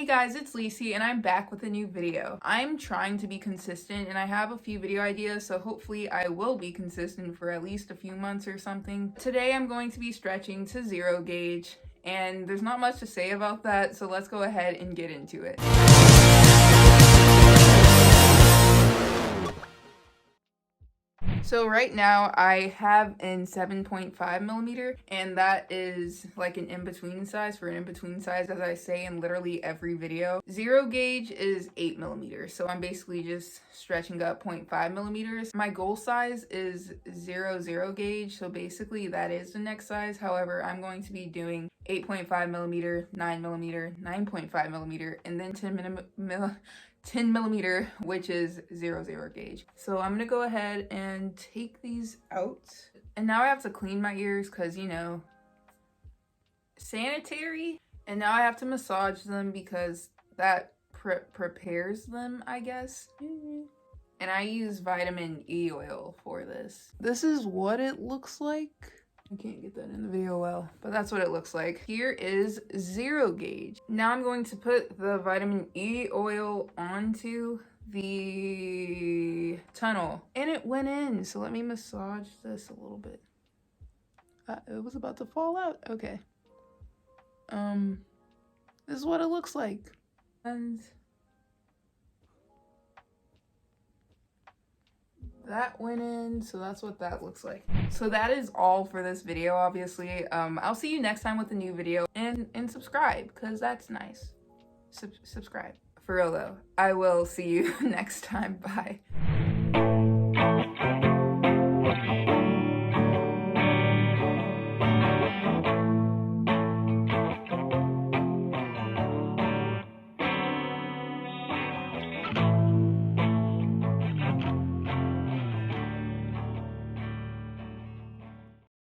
Hey guys, it's Lacey and I'm back with a new video. I'm trying to be consistent and I have a few video ideas, so hopefully I will be consistent for at least a few months or something. Today I'm going to be stretching to 0 gauge and there's not much to say about that, so let's go ahead and get into it. So right now I have in 7.5 millimeter, and that is like an in-between size for an in-between size, as I say in literally every video. 0 gauge is 8 millimeters, so I'm basically just stretching up 0.5 millimeters. My goal size is 0 gauge, so basically that is the next size. However, I'm going to be doing 8.5 millimeter, 9 millimeter, 9.5 millimeter, and then 10 millimeter, which is 0 gauge. So I'm gonna go ahead and take these out. And now I have to clean my ears because, you know, sanitary. And now I have to massage them because that prepares them, I guess. And I use vitamin E oil for this. This is what it looks like. I can't get that in the video well, but that's what it looks like. Here is 0 gauge. Now I'm going to put the vitamin E oil onto the tunnel, and it went in. So let me massage this a little bit. It was about to fall out. Okay. This is what it looks like. And that went in, so that's what that looks like. So that is all for this video, obviously. I'll see you next time with a new video, and subscribe, because that's nice. Subscribe. For real though. I will see you next time. Bye.